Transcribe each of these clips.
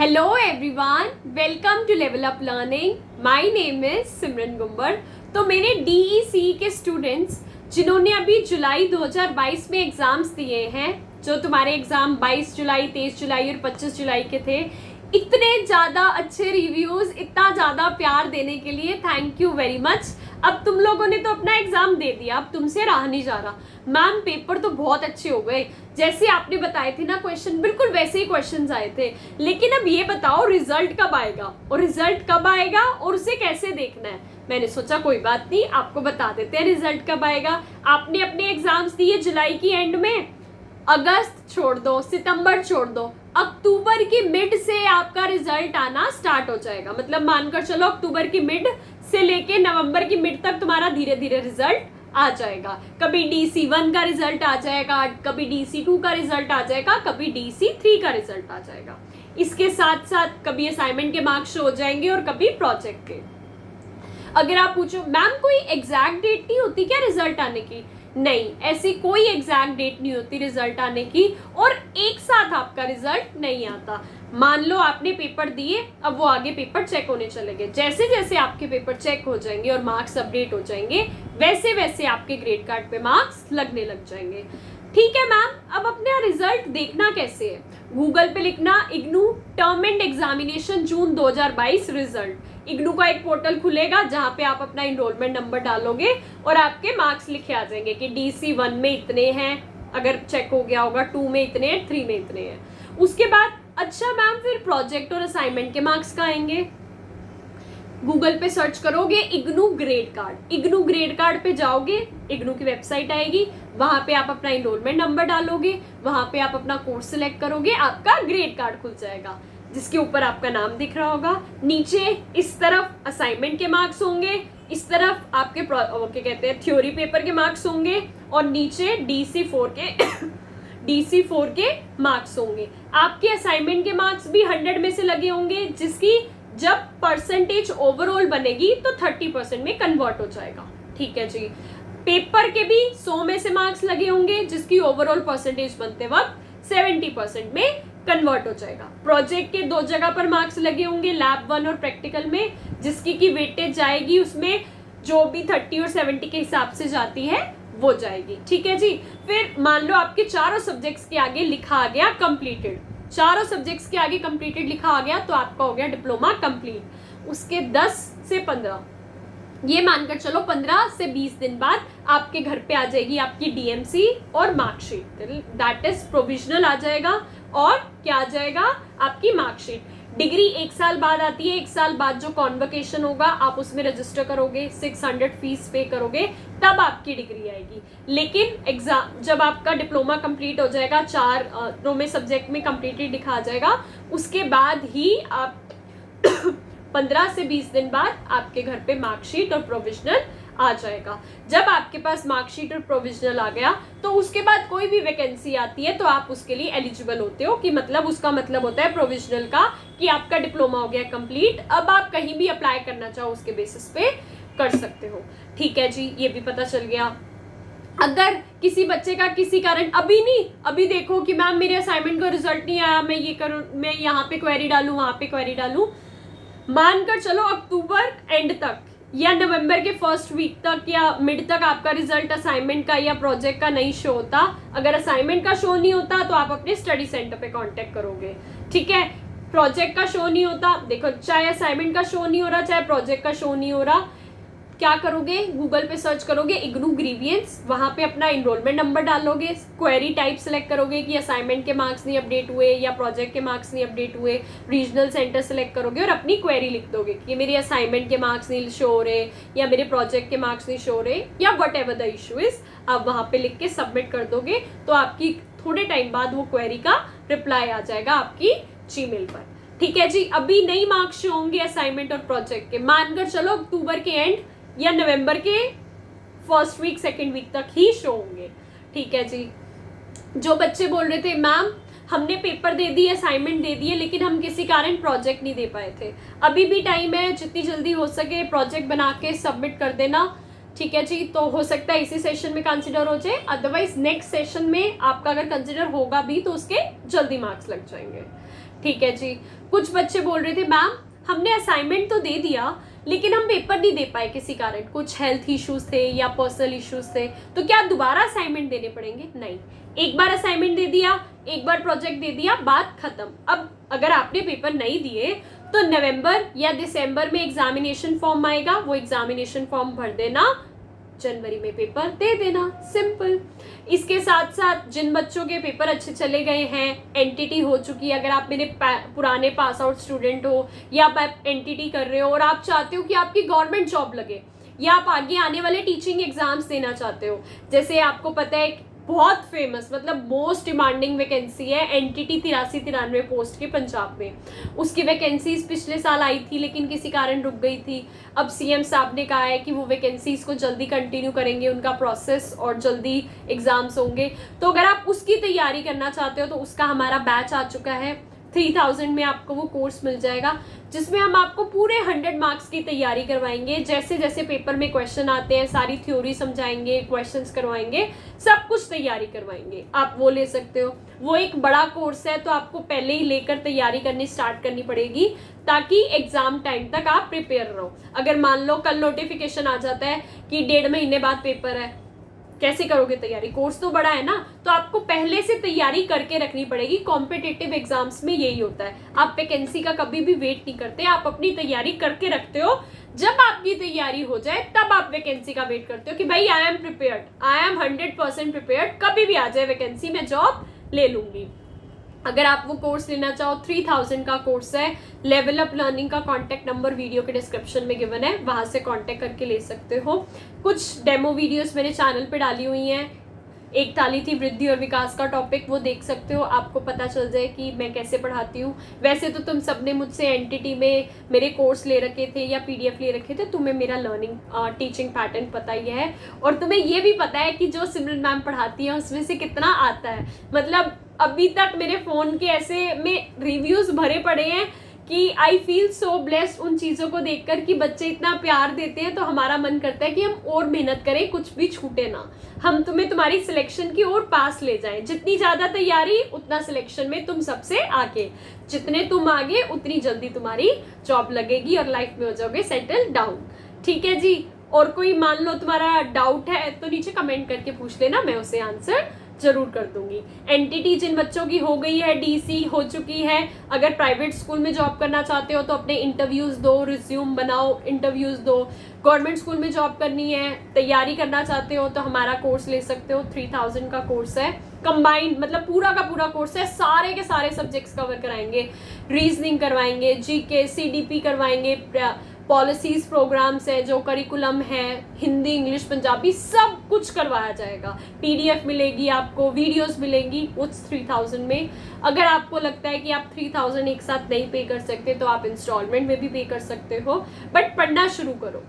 Hello everyone, welcome to Level Up Learning. My name is सिमरन गुम्बर। तो मेरे DEC के students जिन्होंने अभी जुलाई 2022 में एग्जाम्स दिए हैं, जो तुम्हारे एग्जाम 22 जुलाई, 23 जुलाई और 25 जुलाई के थे, इतने ज़्यादा अच्छे रिव्यूज़, इतना ज़्यादा प्यार देने के लिए थैंक यू वेरी मच। अब तुम लोगों ने तो अपना एग्जाम दे दिया, अब तुमसे रहा नहीं जा रहा। मैम पेपर तो बहुत अच्छे हो गए, जैसे आपने बताए थे ना क्वेश्चन, बिल्कुल वैसे ही क्वेश्चंस आए थे। लेकिन अब ये बताओ रिजल्ट कब आएगा, और रिजल्ट कब आएगा और उसे कैसे देखना है। मैंने सोचा कोई बात नहीं, आपको बता देते हैं रिजल्ट कब आएगा। आपने अपने एग्जाम्स दिए जुलाई की एंड में, अगस्त छोड़ दो, सितंबर छोड़ दो, अक्टूबर की मिड से आपका रिजल्ट आना स्टार्ट हो जाएगा। मतलब मानकर चलो अक्टूबर की मिड से लेके नवंबर की मिड तक तुम्हारा धीरे धीरे रिजल्ट आ जाएगा। कभी DC1 का रिजल्ट आ जाएगा, कभी DC2 का रिजल्ट आ जाएगा, कभी DC3 का रिजल्ट आ जाएगा। इसके साथ साथ कभी असाइनमेंट के मार्क्स हो जाएंगे और कभी प्रोजेक्ट के। अगर आप पूछो मैम कोई एग्जैक्ट डेट नहीं होती क्या रिजल्ट आने की? नहीं, ऐसी कोई एग्जैक्ट डेट नहीं होती रिजल्ट आने की, और एक साथ आपका रिजल्ट नहीं आता। मान लो आपने पेपर दिए, अब वो आगे पेपर चेक होने चले गए। जैसे जैसे आपके पेपर चेक हो जाएंगे और मार्क्स अपडेट हो जाएंगे, वैसे वैसे आपके ग्रेड कार्ड पे मार्क्स लगने लग जाएंगे। ठीक है मैम, अब अपना रिजल्ट देखना कैसे है? गूगल पे लिखना IGNOU term and examination June 2022 result. IGNOU का एक पोर्टल खुलेगा जहां पे आप अपना इनरोलमेंट नंबर डालोगे और आपके मार्क्स लिखे आ जाएंगे कि DC1 में इतने हैं, अगर चेक हो गया होगा, 2 में इतने हैं, 3 में इतने हैं। उसके बाद अच्छा मैम फिर प्रोजेक्ट और असाइनमेंट के मार्क्स का आएंगे। गूगल पे सर्च करोगे IGNOU grade card, IGNOU grade card पे जाओगे, इग्नू की वेबसाइट आएगी, वहां पे आप अपना इनरोलमेंट नंबर डालोगे, वहां पे आप अपना कोर्स सिलेक्ट करोगे, आपका ग्रेड कार्ड खुल जाएगा जिसके ऊपर आपका नाम दिख रहा होगा। नीचे इस तरफ असाइनमेंट के मार्क्स होंगे, इस तरफ आपके क्या कहते हैं थ्योरी पेपर के मार्क्स होंगे, और नीचे DC4 के मार्क्स होंगे। आपके असाइनमेंट के मार्क्स भी 100 में से लगे होंगे, जिसकी जब परसेंटेज ओवरऑल बनेगी तो 30% में कन्वर्ट हो जाएगा। ठीक है जी। पेपर के भी 100 में से मार्क्स लगे होंगे, जिसकी ओवरऑल परसेंटेज बनते वक्त 70% में कन्वर्ट हो जाएगा। प्रोजेक्ट के 2 जगह पर मार्क्स लगे होंगे, लैब 1 और प्रैक्टिकल में, जिसकी की वेटेज जाएगी उसमें जो भी 30 और 70 के हिसाब से जाती है वो जाएगी। ठीक है जी। फिर मान लो आपके चारों सब्जेक्ट्स के आगे लिखा आ गया कंप्लीटेड, चारों सब्जेक्ट्स के आगे कंप्लीटेड लिखा आ गया तो आपका हो गया डिप्लोमा कंप्लीट। उसके 10 से 15, ये मानकर चलो 15 से 20 दिन बाद आपके घर पे आ जाएगी आपकी DMC और मार्कशीट, दैट इज प्रोविजनल आ जाएगा। और क्या आ जाएगा? आपकी मार्कशीट। डिग्री 1 साल बाद आती है, 1 साल बाद जो कॉन्वोकेशन होगा आप उसमें रजिस्टर करोगे, 600 फीस पे करोगे, तब आपकी डिग्री आएगी। लेकिन एग्जाम जब आपका डिप्लोमा कंप्लीट हो जाएगा, 4 में सब्जेक्ट में कंप्लीटेड दिखा जाएगा, उसके बाद ही आप 15 से 20 दिन बाद आपके घर पे मार्कशीट और प्रोविजनल आ जाएगा। जब आपके पास मार्कशीट और प्रोविजनल आ गया तो उसके बाद कोई भी वैकेंसी आती है तो आप उसके लिए एलिजिबल होते हो, कि मतलब उसका मतलब होता है प्रोविजनल का कि आपका डिप्लोमा हो गया कंप्लीट, अब आप कहीं भी अप्लाई करना चाहो उसके बेसिस पे कर सकते हो। ठीक है जी, ये भी पता चल गया। अगर किसी बच्चे का किसी कारण अभी देखो कि मैम मेरे असाइनमेंट का रिजल्ट नहीं आया, मैं ये करूँ, मैं यहाँ पे क्वेरी डालूं, वहां पे क्वेरी डालूं, मानकर चलो अक्टूबर एंड तक या नवंबर के फर्स्ट वीक तक या मिड तक आपका रिजल्ट असाइनमेंट का या प्रोजेक्ट का नहीं शो होता। अगर असाइनमेंट का शो नहीं होता तो आप अपने स्टडी सेंटर पे कांटेक्ट करोगे। ठीक है। प्रोजेक्ट का शो नहीं होता, देखो चाहे असाइनमेंट का शो नहीं हो रहा, चाहे प्रोजेक्ट का शो नहीं हो रहा, क्या करोगे? गूगल पे सर्च करोगे इग्नू ग्रीवियंस, वहां पे अपना इनरोलमेंट नंबर डालोगे, क्वेरी टाइप सेलेक्ट करोगे कि असाइनमेंट के मार्क्स नहीं अपडेट हुए या प्रोजेक्ट के मार्क्स नहीं अपडेट हुए, रीजनल सेंटर सेलेक्ट करोगे और अपनी क्वेरी लिख दोगे कि मेरे असाइनमेंट के मार्क्स नहीं शो हो रहे या मेरे प्रोजेक्ट के मार्क्स नहीं शो हो रहे या what ever the issue is, आप वहां पे लिख के सबमिट कर दोगे तो आपकी थोड़े टाइम बाद वो क्वेरी का रिप्लाई आ जाएगा आपकी जीमेल पर। ठीक है जी। अभी नई मार्क्स शो होंगे असाइनमेंट और प्रोजेक्ट के, मानकर चलो अक्टूबर के एंड या नवंबर के फर्स्ट वीक सेकेंड वीक तक ही शो होंगे। ठीक है जी। जो बच्चे बोल रहे थे मैम हमने पेपर दे दिए, असाइनमेंट दे दिए, लेकिन हम किसी कारण प्रोजेक्ट नहीं दे पाए थे, अभी भी टाइम है, जितनी जल्दी हो सके प्रोजेक्ट बना के सबमिट कर देना। ठीक है जी। तो हो सकता है इसी सेशन में कंसिडर हो जाए, अदरवाइज नेक्स्ट सेशन में आपका अगर कंसिडर होगा भी तो उसके जल्दी मार्क्स लग जाएंगे। ठीक है जी। कुछ बच्चे बोल रहे थे मैम हमने असाइनमेंट तो दे दिया लेकिन हम पेपर नहीं दे पाए किसी कारण, कुछ हेल्थ इश्यूज थे या पर्सनल इश्यूज थे, तो क्या दोबारा असाइनमेंट देने पड़ेंगे? नहीं, एक बार असाइनमेंट दे दिया, एक बार प्रोजेक्ट दे दिया, बात खत्म। अब अगर आपने पेपर नहीं दिए तो नवंबर या दिसंबर में एग्जामिनेशन फॉर्म आएगा, वो एग्जामिनेशन फॉर्म भर देना, जनवरी में पेपर दे देना, सिंपल। इसके साथ साथ जिन बच्चों के पेपर अच्छे चले गए हैं, एनटीटी हो चुकी है, अगर आप मेरे पुराने पास आउट स्टूडेंट हो या आप एनटीटी कर रहे हो और आप चाहते हो कि आपकी गवर्नमेंट जॉब लगे या आप आगे आने वाले टीचिंग एग्जाम्स देना चाहते हो, जैसे आपको पता है बहुत फेमस मतलब मोस्ट डिमांडिंग वैकेंसी है एनटीटी 83-93 पोस्ट की पंजाब में, उसकी वैकेंसीज पिछले साल आई थी लेकिन किसी कारण रुक गई थी। अब सीएम साहब ने कहा है कि वो वैकेंसीज को जल्दी कंटिन्यू करेंगे, उनका प्रोसेस, और जल्दी एग्जाम्स होंगे। तो अगर आप उसकी तैयारी करना चाहते हो तो उसका हमारा बैच आ चुका है, 3000 में आपको वो कोर्स मिल जाएगा जिसमें हम आपको पूरे 100 मार्क्स की तैयारी करवाएंगे। जैसे जैसे पेपर में क्वेश्चन आते हैं सारी थ्योरी समझाएंगे, क्वेश्चंस करवाएंगे, सब कुछ तैयारी करवाएंगे। आप वो ले सकते हो। वो एक बड़ा कोर्स है तो आपको पहले ही लेकर तैयारी करनी स्टार्ट करनी पड़ेगी ताकि एग्जाम टाइम तक आप प्रिपेयर रहो। अगर मान लो कल नोटिफिकेशन आ जाता है कि 1.5 महीने बाद पेपर है, कैसे करोगे तैयारी? कोर्स तो बड़ा है ना, तो आपको पहले से तैयारी करके रखनी पड़ेगी। कॉम्पिटिटिव एग्जाम्स में यही होता है, आप वैकेंसी का कभी भी वेट नहीं करते, आप अपनी तैयारी करके रखते हो। जब आपकी तैयारी हो जाए तब आप वैकेंसी का वेट करते हो कि भाई I am prepared, I am 100% prepared, कभी भी आ जाए वैकेंसी मैं जॉब ले लूंगी। अगर आप वो कोर्स लेना चाहो 3000 का कोर्स है, लेवल अप लर्निंग का कॉन्टैक्ट नंबर वीडियो के डिस्क्रिप्शन में गिवन है, वहां से कॉन्टैक्ट करके ले सकते हो। कुछ डेमो वीडियोस मैंने चैनल पे डाली हुई हैं, एक डाली थी वृद्धि और विकास का टॉपिक, वो देख सकते हो, आपको पता चल जाए कि मैं कैसे पढ़ाती हूँ। वैसे तो तुम सबने मुझसे एनटीटी में मेरे कोर्स ले रखे थे या पीडीएफ ले रखे थे, तुम्हें मेरा लर्निंग टीचिंग पैटर्न पता ही है, और तुम्हें ये भी पता है कि जो सिमरन मैम पढ़ाती है उसमें से कितना आता है। मतलब अभी तक मेरे फ़ोन के ऐसे में रिव्यूज़ भरे पड़े हैं कि आई फील सो ब्लेस्ड उन चीज़ों को देखकर कि बच्चे इतना प्यार देते हैं, तो हमारा मन करता है कि हम और मेहनत करें, कुछ भी छूटे ना, हम तुम्हें तुम्हारी सिलेक्शन की ओर पास ले जाएं। जितनी ज़्यादा तैयारी उतना सिलेक्शन में तुम सबसे आगे, जितने तुम आगे उतनी जल्दी तुम्हारी जॉब लगेगी और लाइफ में हो जाओगे सेटल डाउन। ठीक है जी। और कोई मान लो तुम्हारा डाउट है तो नीचे कमेंट करके पूछ लेना, मैं उसे आंसर जरूर कर दूंगी। एनटीटी जिन बच्चों की हो गई है, डीसी हो चुकी है, अगर प्राइवेट स्कूल में जॉब करना चाहते हो तो अपने इंटरव्यूज दो, रिज्यूम बनाओ, इंटरव्यूज दो। गवर्नमेंट स्कूल में जॉब करनी है, तैयारी करना चाहते हो तो हमारा कोर्स ले सकते हो, 3000 का कोर्स है, कंबाइंड मतलब पूरा का पूरा कोर्स है, सारे के सारे सब्जेक्ट्स कवर कराएंगे, रीजनिंग करवाएंगे, जीके, सीडीपी करवाएंगे, पॉलिसीज प्रोग्राम्स है, जो करिकुलम है, हिंदी, इंग्लिश, पंजाबी, सब कुछ करवाया जाएगा। पीडीएफ मिलेगी आपको, वीडियोस मिलेंगी उस 3000 में। अगर आपको लगता है कि आप 3000 एक साथ नहीं पे कर सकते तो आप इंस्टॉलमेंट में भी पे कर सकते हो, बट पढ़ना शुरू करो।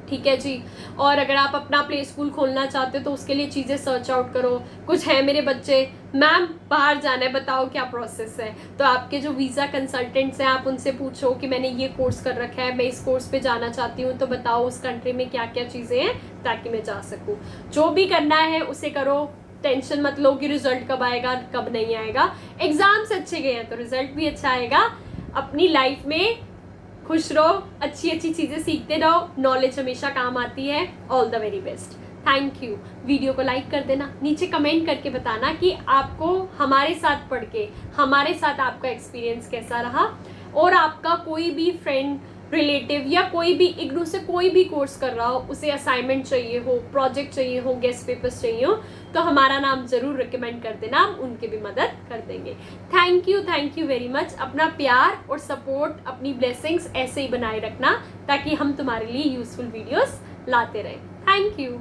ठीक है जी। और अगर आप अपना प्ले स्कूल खोलना चाहते हो तो उसके लिए चीज़ें सर्च आउट करो। कुछ है मेरे बच्चे मैम बाहर जाना है, बताओ क्या प्रोसेस है, तो आपके जो वीज़ा कंसल्टेंट्स हैं आप उनसे पूछो कि मैंने ये कोर्स कर रखा है, मैं इस कोर्स पे जाना चाहती हूँ, तो बताओ उस कंट्री में क्या क्या चीज़ें हैं ताकि मैं जा सकूँ। जो भी करना है उसे करो, टेंशन मत लो कि रिजल्ट कब आएगा कब नहीं आएगा। एग्जाम्स अच्छे गए हैं तो रिजल्ट भी अच्छा आएगा। अपनी लाइफ में खुश रहो, अच्छी अच्छी चीज़ें सीखते रहो, नॉलेज हमेशा काम आती है। All the very best, thank you. Video को लाइक कर देना, नीचे कमेंट करके बताना कि आपको हमारे साथ पढ़ के, हमारे साथ आपका एक्सपीरियंस कैसा रहा, और आपका कोई भी फ्रेंड, रिलेटिव या कोई भी इग्नू से कोई भी कोर्स कर रहा हो, उसे असाइनमेंट चाहिए हो, प्रोजेक्ट चाहिए हो, गेस्ट पेपर्स चाहिए हो, तो हमारा नाम जरूर रिकमेंड कर देना, हम उनकी भी मदद कर देंगे। Thank you very much. अपना प्यार और सपोर्ट, अपनी ब्लेसिंग्स ऐसे ही बनाए रखना ताकि हम तुम्हारे लिए यूजफुल वीडियोस लाते रहें। Thank you.